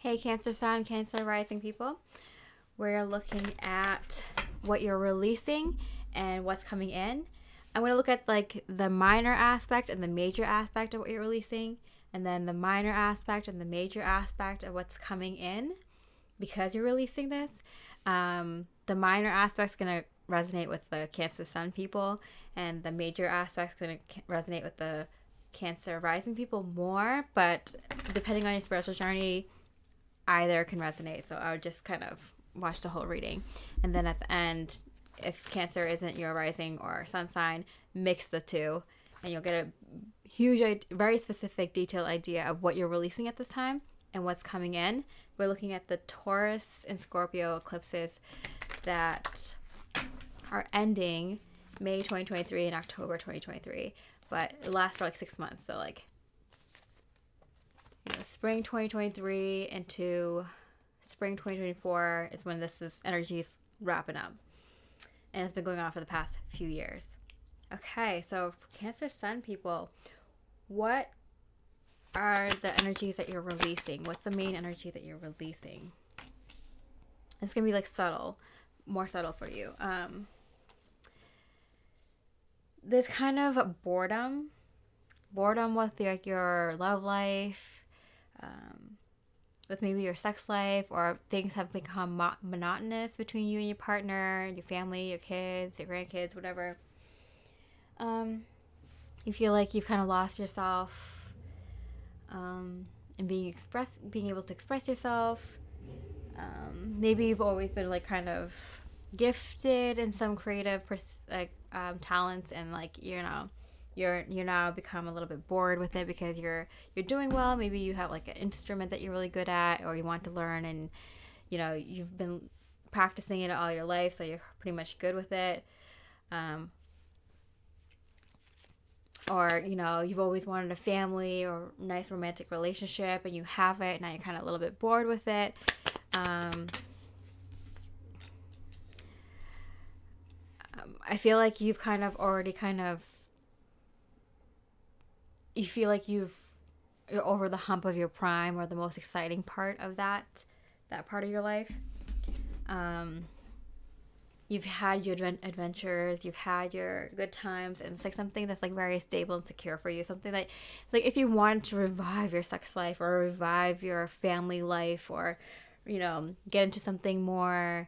Hey Cancer Sun, Cancer Rising people. We're looking at what you're releasing and what's coming in. I'm going to look at like the minor aspect and the major aspect of what you're releasing, and then the minor aspect and the major aspect of what's coming in because you're releasing this. The minor aspect is going to resonate with the Cancer Sun people, and the major aspect is going to resonate with the Cancer Rising people more, but depending on your spiritual journey, either can resonate. So I would just kind of watch the whole reading, and then at the end, if Cancer isn't your rising or sun sign, mix the two and you'll get a huge, very specific, detailed idea of what you're releasing at this time and what's coming in. We're looking at the Taurus and Scorpio eclipses that are ending May 2023 and October 2023, but it lasts for like 6 months. So like, spring 2023 into spring 2024 is when this energy is wrapping up, and it's been going on for the past few years. Okay, so for Cancer Sun people, what are the energies that you're releasing? What's the main energy that you're releasing? It's gonna be like subtle, more subtle for you. This kind of boredom with like your love life, with maybe your sex life, or things have become monotonous between you and your partner, your family, your kids, your grandkids, whatever. You feel like you've kind of lost yourself, and being able to express yourself. Maybe you've always been like kind of gifted in some creative talents, and like you're now become a little bit bored with it because you're doing well. Maybe you have like an instrument that you're really good at, or you want to learn, and you've been practicing it all your life, so you're pretty much good with it. Or you've always wanted a family or nice romantic relationship, and you have it. Now you're kind of a little bit bored with it. I feel like you've you feel like you're over the hump of your prime, or the most exciting part of that part of your life. You've had your adventures, you've had your good times, and it's like something that's like very stable and secure for you. Something that it's like if you want to revive your sex life or revive your family life, or get into something more,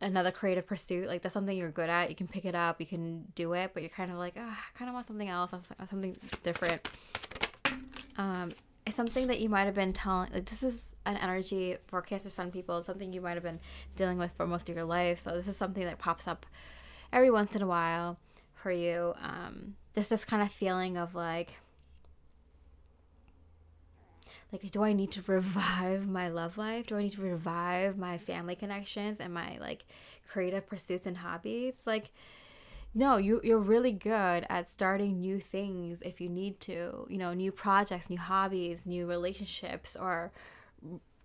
another creative pursuit, like that's something you're good at, you can pick it up, you can do it, but you're kind of like, I kind of want something else, something different. It's something that you might have been telling, like this is an energy for Cancer Sun people, something you might have been dealing with for most of your life. So this is something that pops up every once in a while for you. There's this kind of feeling of like, do I need to revive my love life? Do I need to revive my family connections and my like creative pursuits and hobbies? Like, no, you're really good at starting new things if you need to, new projects, new hobbies, new relationships, or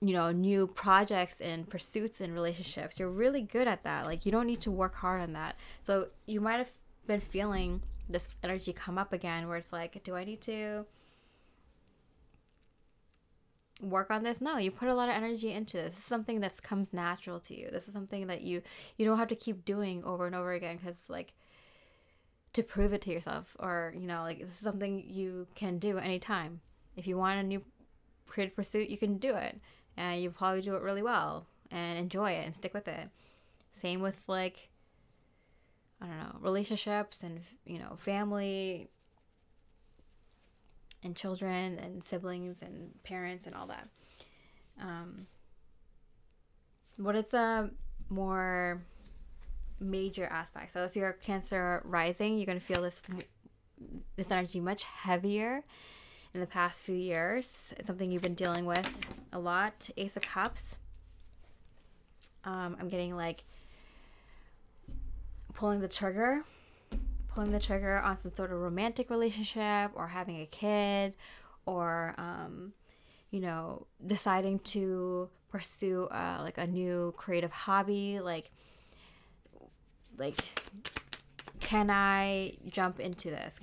new projects and pursuits and relationships. You're really good at that. Like, you don't need to work hard on that. So you might have been feeling this energy come up again, where it's like, do I need to work on this? No, you put a lot of energy into this. This is something that comes natural to you. This is something that you don't have to keep doing over and over again, because like to prove it to yourself, or like this is something you can do anytime. If you want a new creative pursuit, you can do it, and you probably do it really well and enjoy it and stick with it. Same with like, I don't know, relationships and family and children and siblings and parents and all that. What is the more major aspect? So if you're a Cancer rising, you're going to feel this energy much heavier in the past few years. It's something you've been dealing with a lot. Ace of Cups. I'm getting like pulling the trigger on some sort of romantic relationship, or having a kid, or deciding to pursue like a new creative hobby. Like can I jump into this?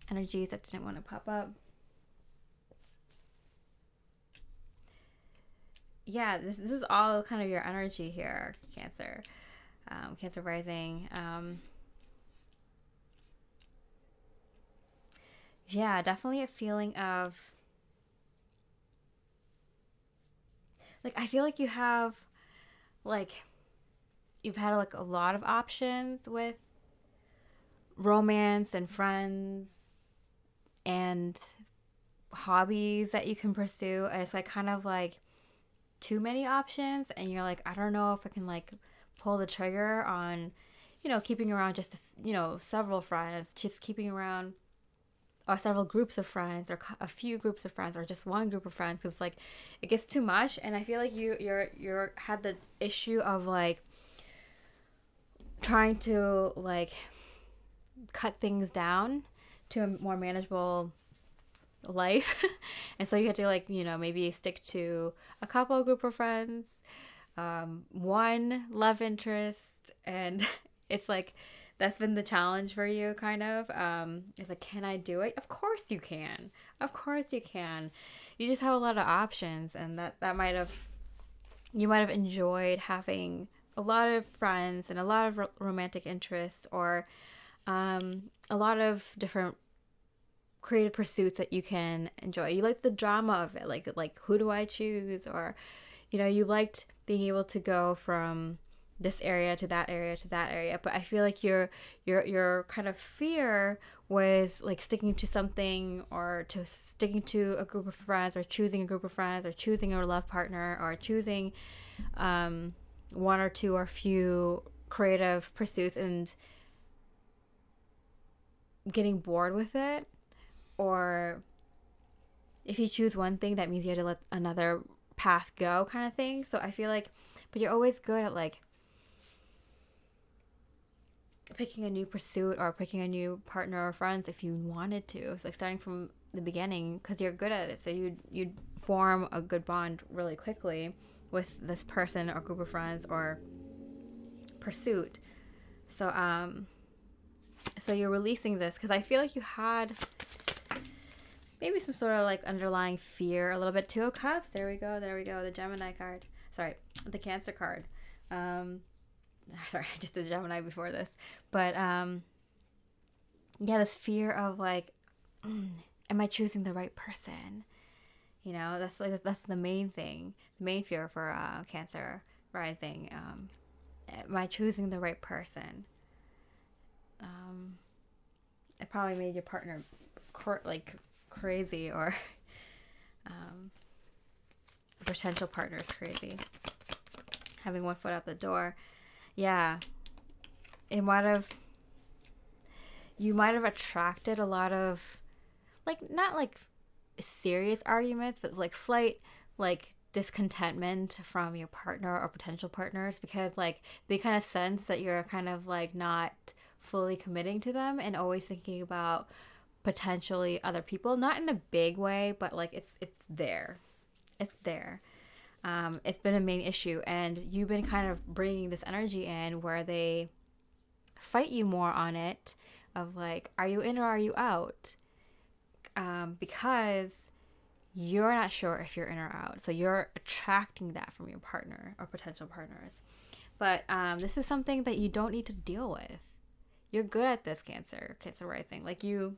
Energies that didn't want to pop up. yeah, this is all kind of your energy here, Cancer. Cancer rising. Yeah, definitely a feeling of like, I feel like you have like you've had like a lot of options with romance and friends and hobbies that you can pursue, and it's like kind of like too many options, and you're like, I don't know if I can like pull the trigger on, you know, keeping around just you know, several friends, just keeping around, or several groups of friends, or a few groups of friends, or just one group of friends, because like it gets too much. And I feel like you're had the issue of like trying to like cut things down to a more manageable life. And so you had to like, you know, maybe stick to a couple group of friends, one love interest, and it's like that's been the challenge for you, kind of. It's like, can I do it? Of course you can. Of course you can. You just have a lot of options, and that might have, you might have enjoyed having a lot of friends and a lot of romantic interests, or a lot of different creative pursuits that you can enjoy. You like the drama of it, like who do I choose? Or, you know, you liked being able to go from this area to that area to that area. But I feel like your kind of fear was like sticking to something, or to sticking to a group of friends, or choosing a group of friends, or choosing a love partner, or choosing one or two or few creative pursuits, and getting bored with it. Or if you choose one thing, that means you have to let another path go, kind of thing. So I feel like, but you're always good at like picking a new pursuit, or picking a new partner or friends if you wanted to. It's like starting from the beginning, because you're good at it. So you'd form a good bond really quickly with this person or group of friends or pursuit. So so you're releasing this because I feel like you had maybe some sort of like underlying fear a little bit. Two of Cups. There we go. The Gemini card. Sorry, the Cancer card. Sorry, I just did Gemini before this. But yeah, this fear of like, am I choosing the right person? You know, that's the main thing. The main fear for Cancer rising. Am I choosing the right person? It probably made your partner like crazy, or potential partners crazy, having one foot out the door. Yeah, you might have attracted a lot of like, not like serious arguments, but like slight like discontentment from your partner or potential partners, because like they kind of sense that you're kind of like not fully committing to them, and always thinking about potentially other people, not in a big way, but like it's there. It's been a main issue, and you've been kind of bringing this energy in where they fight you more on it, of like, are you in or are you out? Because you're not sure if you're in or out, so you're attracting that from your partner or potential partners. But this is something that you don't need to deal with. You're good at this, Cancer rising. Like you're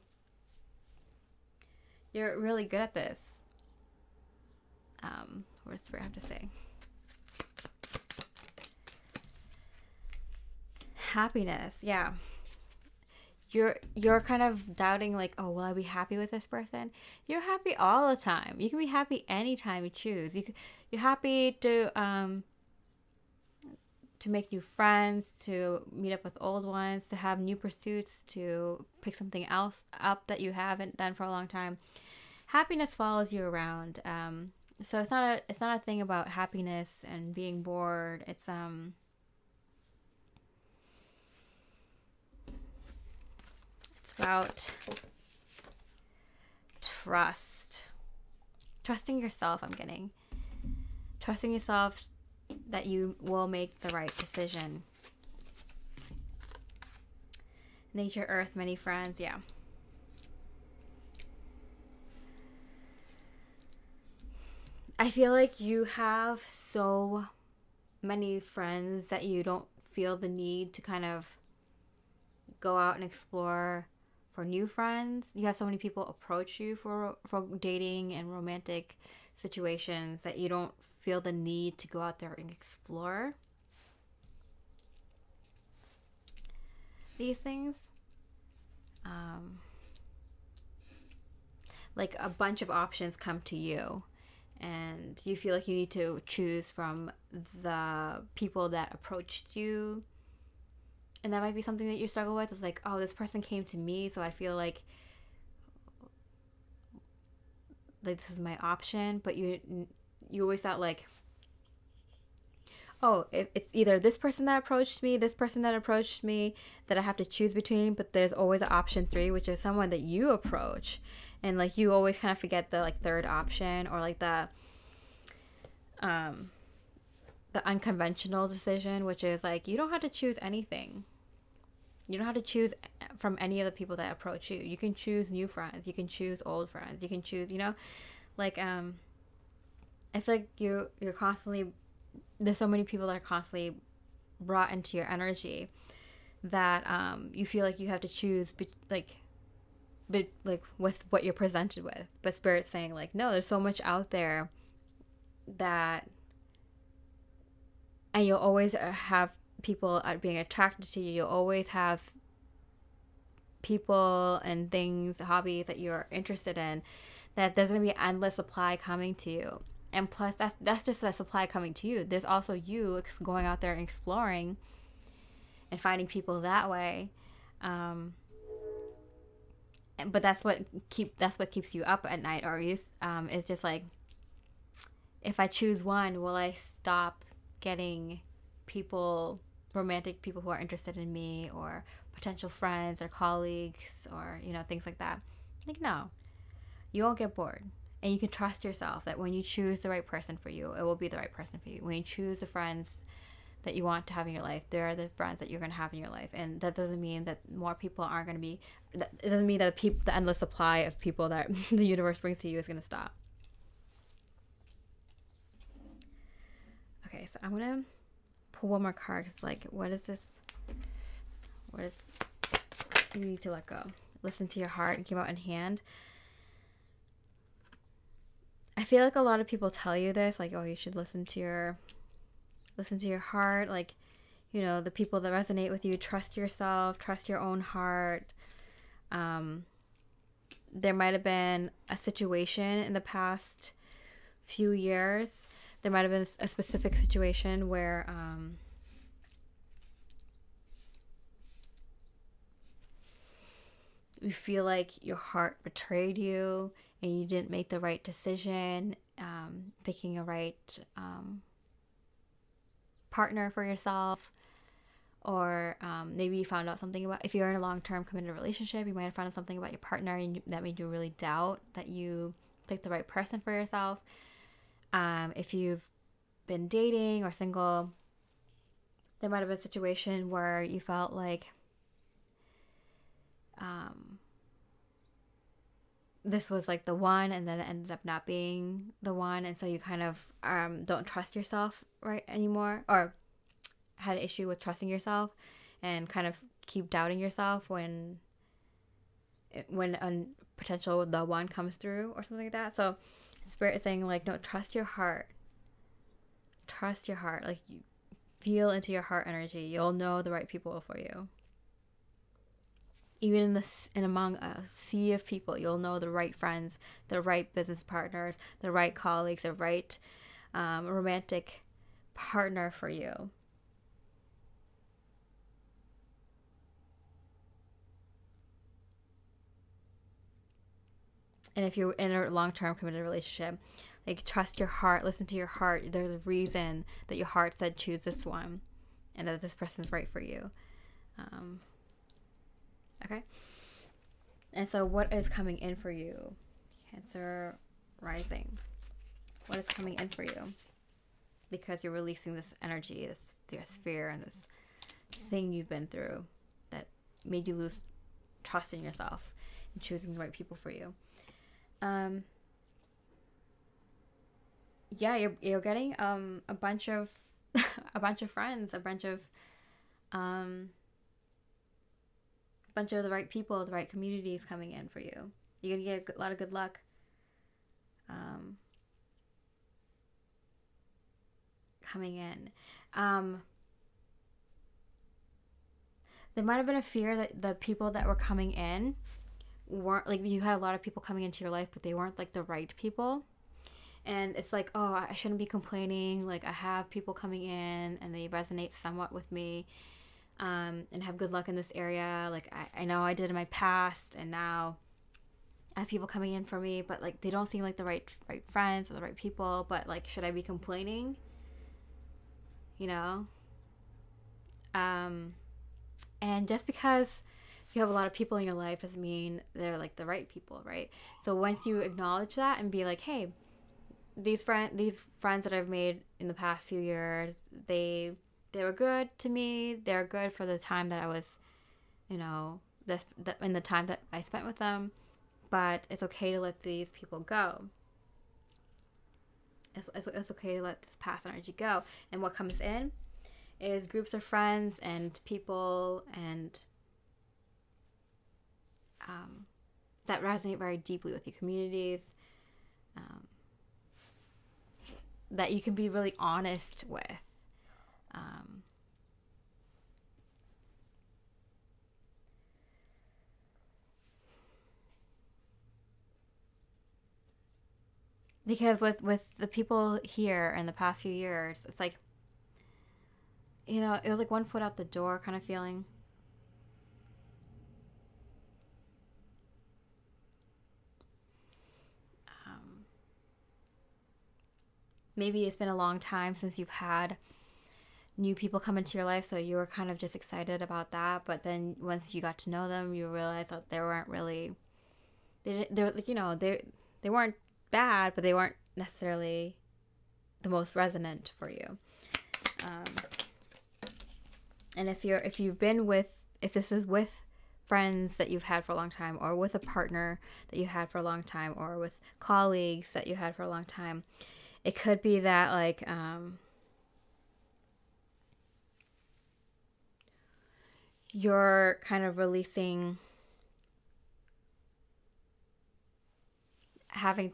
really good at this. What does Spirit have to say? Happiness, yeah. You're kind of doubting, like, oh, will I be happy with this person? You're happy all the time. You can be happy anytime you choose. You're happy to make new friends, to meet up with old ones, to have new pursuits, to pick something else up that you haven't done for a long time. Happiness follows you around. So it's not a thing about happiness and being bored. It's about trusting yourself. I'm getting trusting yourself that you will make the right decision. Nature, earth, many friends. Yeah. I feel like you have so many friends that you don't feel the need to kind of go out and explore for new friends. You have so many people approach you for dating and romantic situations that you don't feel the need to go out there and explore these things. Like a bunch of options come to you, and you feel like you need to choose from the people that approached you. And that might be something that you struggle with. It's like, oh, this person came to me, so I feel like this is my option. But you always thought like, oh, if it's either this person that approached me, this person that approached me, that I have to choose between. But there's always an option 3, which is someone that you approach, and like you always kind of forget the like third option, or like the unconventional decision, which is like, you don't have to choose anything. You don't have to choose from any of the people that approach you. You can choose new friends. You can choose old friends. You can choose, like, I feel like you're constantly, there's so many people that are constantly brought into your energy that you feel like you have to choose, like with what you're presented with. But Spirit's saying like, no, there's so much out there that, and you'll always have people being attracted to you. You'll always have people and things, hobbies that you're interested in, that there's going to be an endless supply coming to you. And plus, that's just a supply coming to you. There's also you going out there and exploring and finding people that way. But that's what keeps you up at night, or it's just like, if I choose one, will I stop getting romantic people who are interested in me, or potential friends or colleagues, or things like that? Like, no, you won't get bored. And you can trust yourself that when you choose the right person for you, it will be the right person for you. When you choose the friends that you want to have in your life, they're the friends that you're going to have in your life. And that doesn't mean that more people aren't going to be, it doesn't mean that the endless supply of people that the universe brings to you is going to stop. Okay, so I'm going to pull one more card. It's like, what is this? What is, you need to let go. Listen to your heart. It came out in hand. I feel like a lot of people tell you this, like, oh, you should listen to your heart. Like, the people that resonate with you, trust yourself, trust your own heart. There might have been a situation in the past few years. There might have been a specific situation where you feel like your heart betrayed you and you didn't make the right decision, picking a right partner for yourself. Or maybe you found out something about, if you're in a long-term committed relationship, you might have found out something about your partner and that made you really doubt that you picked the right person for yourself. If you've been dating or single, there might have been a situation where you felt like this was like the one, and then it ended up not being the one, and so you kind of don't trust yourself right anymore, or had an issue with trusting yourself and kind of keep doubting yourself when a potential the one comes through or something like that. So Spirit is saying like, no, trust your heart. Like, you feel into your heart energy. You'll know the right people for you. Even in among a sea of people, you'll know the right friends, the right business partners, the right colleagues, the right romantic partner for you. And if you're in a long-term committed relationship, like, trust your heart, listen to your heart. There's a reason that your heart said choose this one, and that this person's right for you. Okay. And so what is coming in for you, Cancer rising? What is coming in for you? Because you're releasing this energy, this fear, and this thing you've been through that made you lose trust in yourself and choosing the right people for you. yeah, you're getting a bunch of a bunch of friends, um a bunch of the right people, the right communities coming in for you. You're gonna get a lot of good luck. Coming in. There might have been a fear that the people that were coming in weren't like, you had a lot of people coming into your life, but they weren't like the right people. And it's like, oh, I shouldn't be complaining. Like, I have people coming in and they resonate somewhat with me, and have good luck in this area. Like, I know I did in my past, and now I have people coming in for me, but like they don't seem like the right friends or the right people. But like, should I be complaining? You know? And just because you have a lot of people in your life doesn't mean they're like the right people, right? So once you acknowledge that and be like, hey, these friends that I've made in the past few years, they were good to me. They're good for the time that I was, in the time that I spent with them. But it's okay to let these people go. It's okay to let this past energy go. And what comes in is groups of friends and people and that resonate very deeply with your communities, that you can be really honest with. Because with the people here in the past few years, it's like, it was like one foot out the door kind of feeling. Maybe it's been a long time since you've had new people come into your life, so you were kind of just excited about that. But then once you got to know them, you realized that they weren't really, they're like, they weren't bad, but they weren't necessarily the most resonant for you. And if this is with friends that you've had for a long time, or with a partner that you had for a long time, or with colleagues that you had for a long time, it could be that like you're kind of releasing having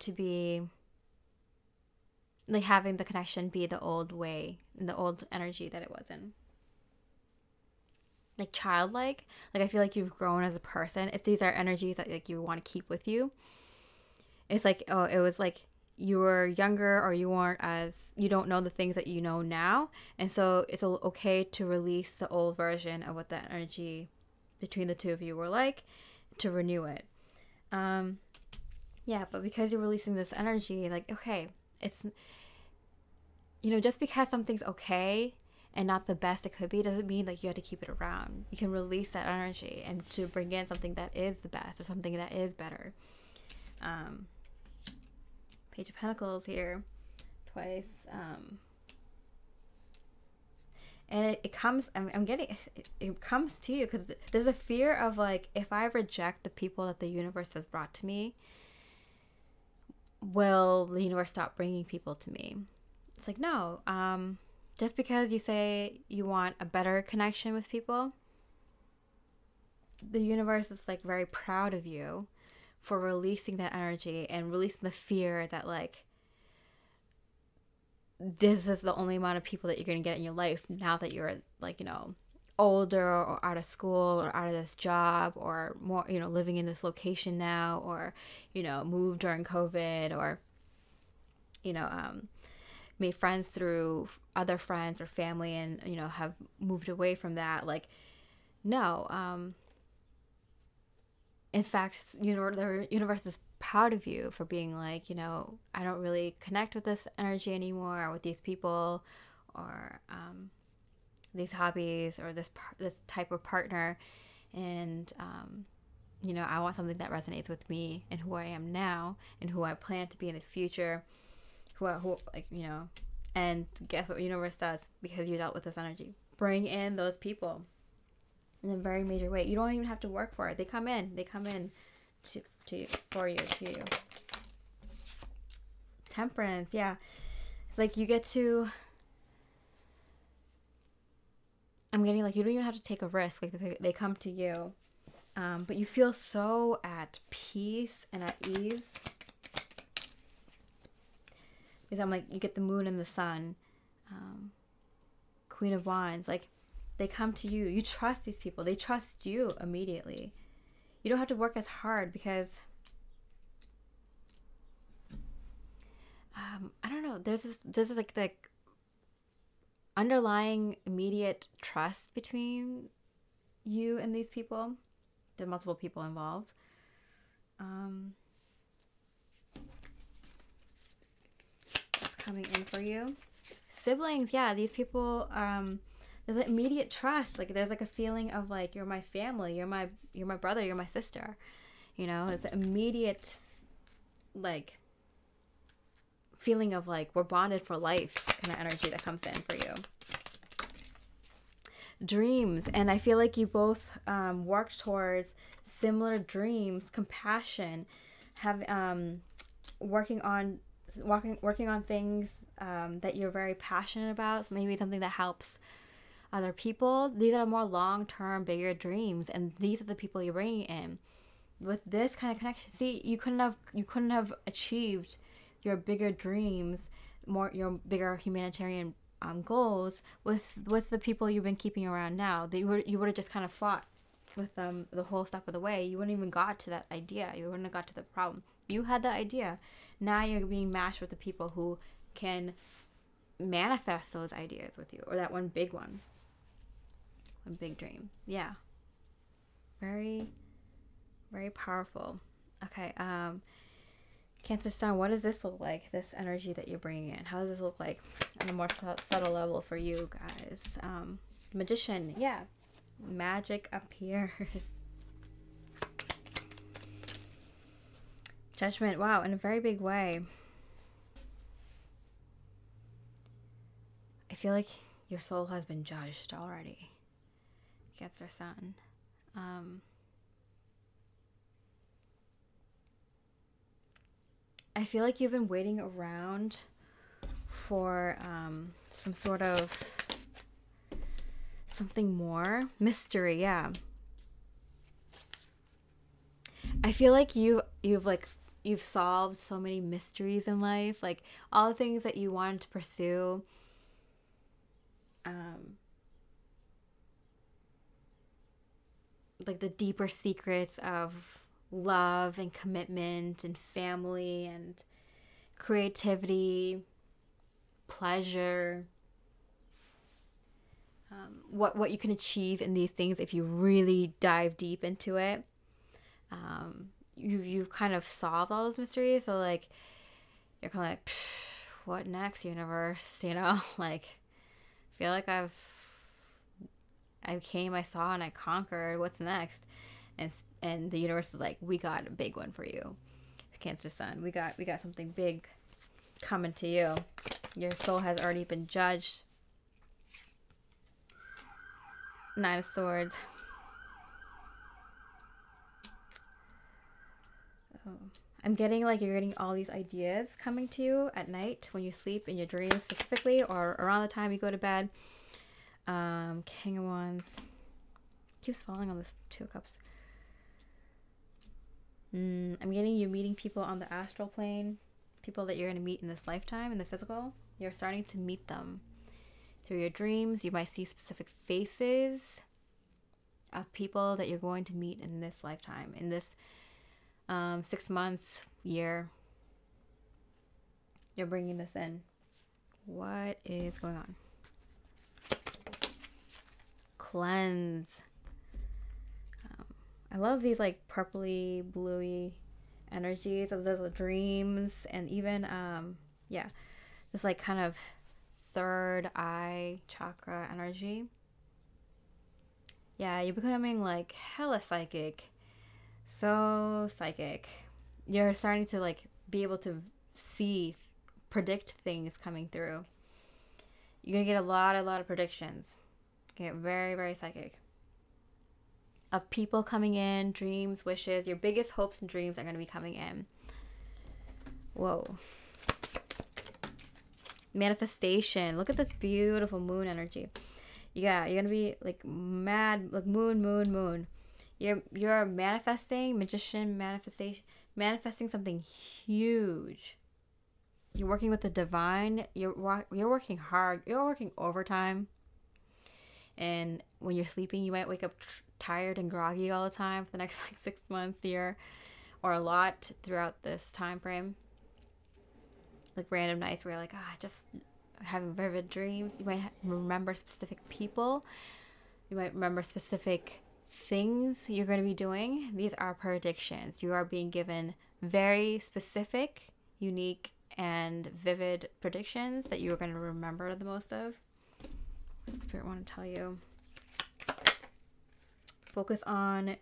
the connection be the old way, in the old energy that it was in. Like childlike. Like, I feel like you've grown as a person. If these are energies that like you want to keep with you, it's like, oh, it was like you were younger, or you don't know the things that you know now, and so it's okay to release the old version of what that energy between the two of you were like, to renew it. Yeah, but because you're releasing this energy, like, okay, it's, just because something's okay and not the best it could be doesn't mean like you have to keep it around. You can release that energy and to bring in something that is the best, or something that is better. Page of Pentacles here twice, and it comes, it comes to you because there's a fear of like, if I reject the people that the universe has brought to me, will the universe stop bringing people to me? It's like, no, just because you say you want a better connection with people, the universe is like very proud of you for releasing that energy and releasing the fear that like, this is the only amount of people that you're going to get in your life now that you're like, older, or out of school, or out of this job, or more, living in this location now, or, moved during COVID, or, made friends through other friends or family, and, have moved away from that. Like, no, in fact, the universe is proud of you for being like, I don't really connect with this energy anymore, or with these people, or these hobbies, or this type of partner, and I want something that resonates with me and who I am now, and who I plan to be in the future, and guess what the universe does, because you dealt with this energy? Bring in those people in a very major way. You don't even have to work for it. They come in to you. Temperance, yeah. It's like you get to, I'm getting like, you don't even have to take a risk. Like they come to you. But you feel so at peace and at ease. Because I'm like, you get the moon and the sun. Queen of Wands. Like, they come to you. You trust these people. They trust you immediately. You don't have to work as hard because... I don't know. There's this like underlying immediate trust between you and these people. There are multiple people involved. What's coming in for you? Siblings, yeah, these people, there's an immediate trust. Like there's like a feeling of like, you're my family, you're my brother, you're my sister. You know, it's an immediate like feeling of like we're bonded for life kind of energy that comes in for you. Dreams, and I feel like you both worked towards similar dreams, compassion, have working on things that you're very passionate about. So maybe something that helps other people. These are more long-term, bigger dreams, and these are the people you're bringing in with this kind of connection. See, you couldn't have achieved your bigger dreams, your bigger humanitarian goals with the people you've been keeping around now. You would have just kind of fought with them the whole step of the way. You wouldn't even got to that idea. You wouldn't have got to the problem. You had the idea. Now you're being matched with the people who can manifest those ideas with you, or that one big dream. Yeah, very, very powerful. Okay, Cancer Sun, what does this look like, this energy that you're bringing in? How does this look like on a more subtle level for you guys? Magician, yeah. Magic appears. Judgment, wow, in a very big way. I feel like your soul has been judged already. Cancer Sun. I feel like you've been waiting around for some sort of something more. Mystery, yeah. I feel like you've solved so many mysteries in life, like all the things that you wanted to pursue. Like the deeper secrets of love and commitment and family and creativity, pleasure, what you can achieve in these things if you really dive deep into it. You've kind of solved all those mysteries, so like you're kind of like, what next, universe? You know, like I feel like I came, I saw, and I conquered. What's next? And the universe is like, we got a big one for you, Cancer Sun. We got something big coming to you. Your soul has already been judged. Nine of Swords. Oh. I'm getting like you're getting all these ideas coming to you at night when you sleep, in your dreams specifically, or around the time you go to bed. King of Wands. Keeps falling on this Two of Cups. I'm getting you meeting people on the astral plane, people that you're going to meet in this lifetime, in the physical. You're starting to meet them through your dreams. You might see specific faces of people that you're going to meet in this lifetime, in this 6 months, year. You're bringing this in. What is going on? Cleanse. I love these like purpley, bluey energies of those dreams, and even yeah, this like kind of third eye chakra energy. Yeah, you're becoming like hella psychic. So psychic. You're starting to like be able to see, predict things coming through. You're gonna get a lot of predictions. Get very, very psychic. Of people coming in, dreams, wishes. Your biggest hopes and dreams are going to be coming in. Whoa. manifestation. Look at this beautiful moon energy. Yeah, you're gonna be like mad, like moon. You're manifesting, magician, manifesting something huge. You're working with the divine. You're working hard. You're working overtime. And when you're sleeping, you might wake up tired and groggy all the time for the next like 6 months, year, or a lot throughout this time frame. Like random nights where you're like, just having vivid dreams. You might remember specific people. You might remember specific things you're going to be doing. These are predictions. You are being given very specific, unique, and vivid predictions that you're going to remember the most of. What does Spirit want to tell you? Focus on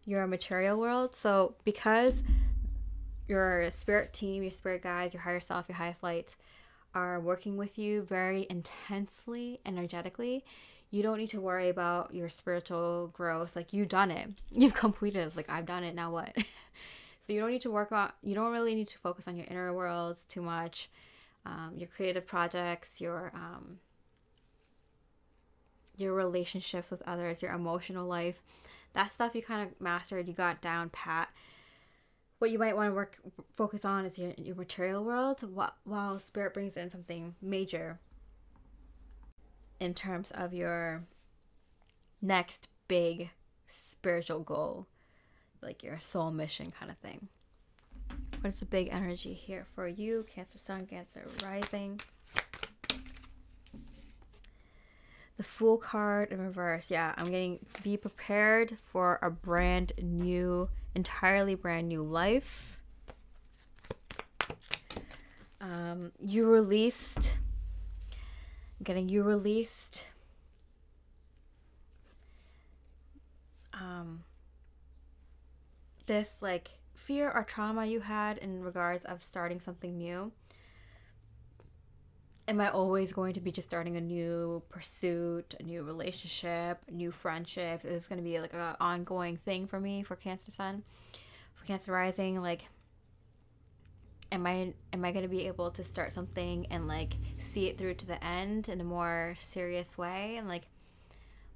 your material world. So because your spirit team, your spirit guides, your higher self, your highest light are working with you very intensely, energetically, you don't need to worry about your spiritual growth. Like, you've done it. You've completed it. It's like, I've done it. Now what? So you don't need to you don't really need to focus on your inner worlds too much. Your creative projects, your relationships with others, your emotional life, that stuff you kind of mastered, you got down pat. What you might want to focus on is your material world, while Spirit brings in something major in terms of your next big spiritual goal, like your soul mission kind of thing. What is the big energy here for you, Cancer Sun, Cancer Rising? The Fool card in reverse. Yeah, I'm getting, be prepared for a brand new, entirely brand new life. You released. I'm getting you released. This like fear or trauma you had in regards of starting something new. Am I always going to be just starting a new pursuit, a new relationship, a new friendship? Is this going to be like an ongoing thing for me, for Cancer Sun, for Cancer Rising? Like, am I going to be able to start something and like see it through to the end in a more serious way and like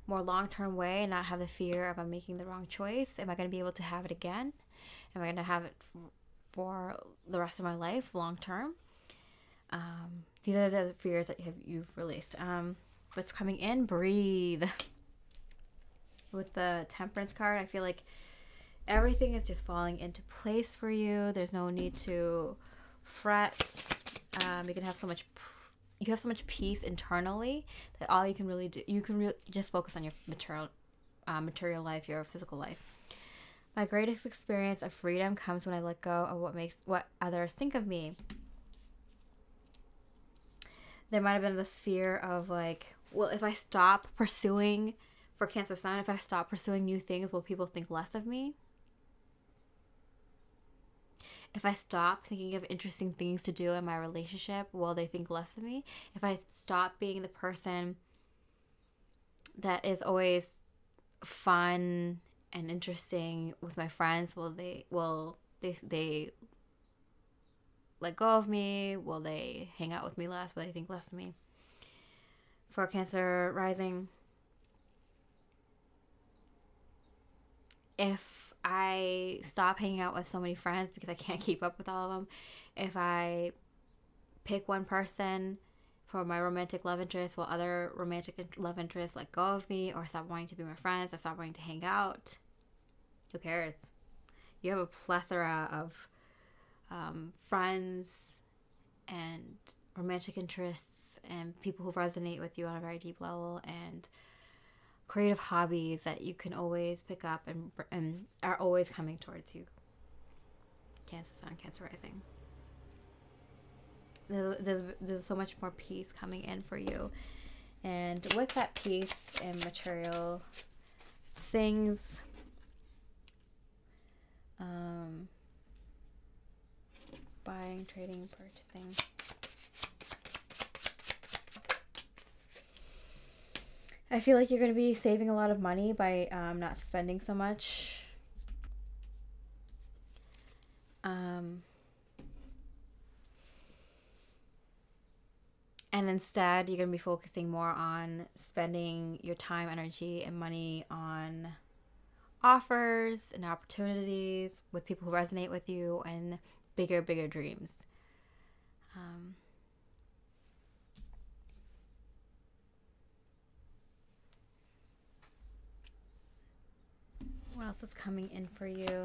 more long-term way, and not have the fear of I'm making the wrong choice? Am I going to be able to have it again? Am I going to have it for the rest of my life, long-term? These are the fears that you've released. What's coming in? Breathe. With the Temperance card, I feel like everything is just falling into place for you. There's no need to fret. You can have so much. You have so much peace internally that all you can really do, you can just focus on your material life, your physical life. My greatest experience of freedom comes when I let go of what others think of me. There might have been this fear of like, well, if I stop pursuing, for Cancer Sun, if I stop pursuing new things, will people think less of me? If I stop thinking of interesting things to do in my relationship, will they think less of me? If I stop being the person that is always fun and interesting with my friends, will they let go of me? Will they hang out with me less? Will they think less of me? For Cancer Rising, if I stop hanging out with so many friends because I can't keep up with all of them, if I pick one person for my romantic love interest while other romantic love interests let go of me, or stop wanting to be my friends, or stop wanting to hang out, who cares? You have a plethora of friends and romantic interests and people who resonate with you on a very deep level, and creative hobbies that you can always pick up and are always coming towards you. Cancer Sun, Cancer Rising. There's so much more peace coming in for you, and with that peace and material things, buying, trading, purchasing. I feel like you're going to be saving a lot of money by not spending so much. And instead, you're going to be focusing more on spending your time, energy, and money on offers and opportunities with people who resonate with you and bigger dreams. What else is coming in for you?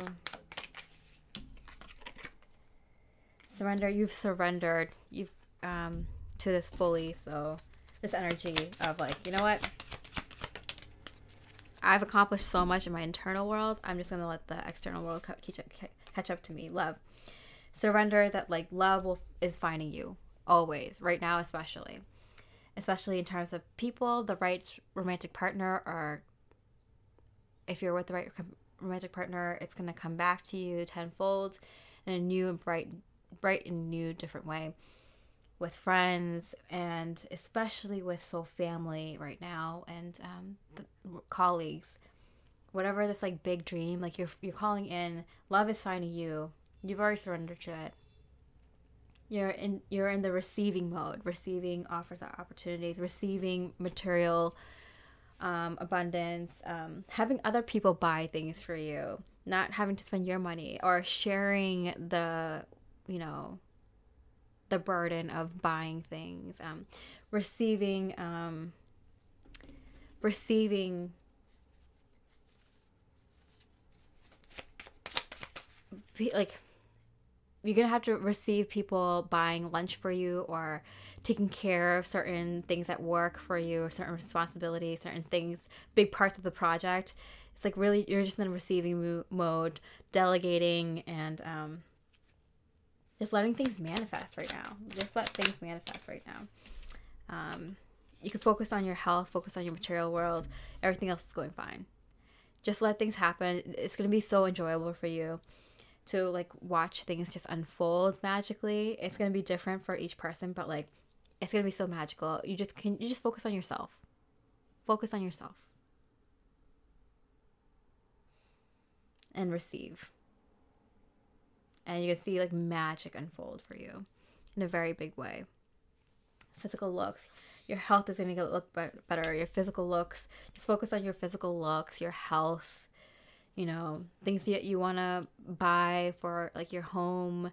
Surrender. You've surrendered. You've to this fully. So this energy of like, you know what? I've accomplished so much in my internal world. I'm just gonna let the external world catch up to me. Love. Surrender that like love is finding you always. Right now, especially in terms of people, the right romantic partner, or if you're with the right romantic partner, it's going to come back to you tenfold in a new and bright and new different way, with friends, and especially with soul family right now, and colleagues. Whatever this like big dream, like you're calling in, love is finding you. You've already surrendered to it. You're in the receiving mode, receiving offers, opportunities, receiving material abundance, having other people buy things for you, not having to spend your money, or sharing the the burden of buying things, receiving like you're gonna have to receive people buying lunch for you, or taking care of certain things at work for you, or certain responsibilities, certain things, big parts of the project. It's like really you're just in a receiving mode, delegating, and just letting things manifest right now. Just let things manifest right now. You can focus on your health, focus on your material world. Everything else is going fine. Just let things happen. It's going to be so enjoyable for you to like watch things just unfold magically. It's going to be different for each person, but like it's going to be so magical. You just focus on yourself. Focus on yourself. And receive. And you can see like magic unfold for you in a very big way. Physical looks. Your health is going to look better. Your physical looks. Just focus on your physical looks, your health. Things that you want to buy for like your home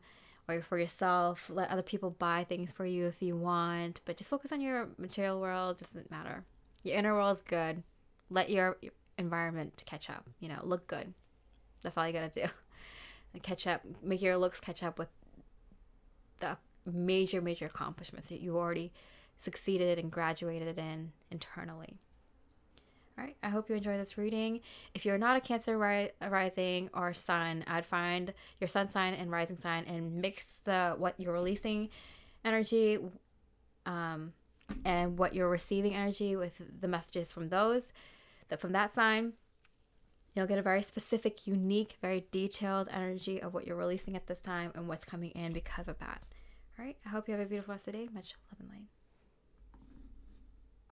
or for yourself. Let other people buy things for you if you want. But just focus on your material world. It doesn't matter. Your inner world is good. Let your environment catch up. Look good. That's all you got to do. Catch up. Make your looks catch up with the major accomplishments that you already succeeded and graduated in internally. All right, I hope you enjoy this reading. If you're not a Cancer rising or sun, I'd find your sun sign and rising sign and mix what you're releasing energy and what you're receiving energy with the messages from that sign. You'll get a very specific, unique, very detailed energy of what you're releasing at this time and what's coming in because of that. All right, I hope you have a beautiful rest of the day. Much love and light.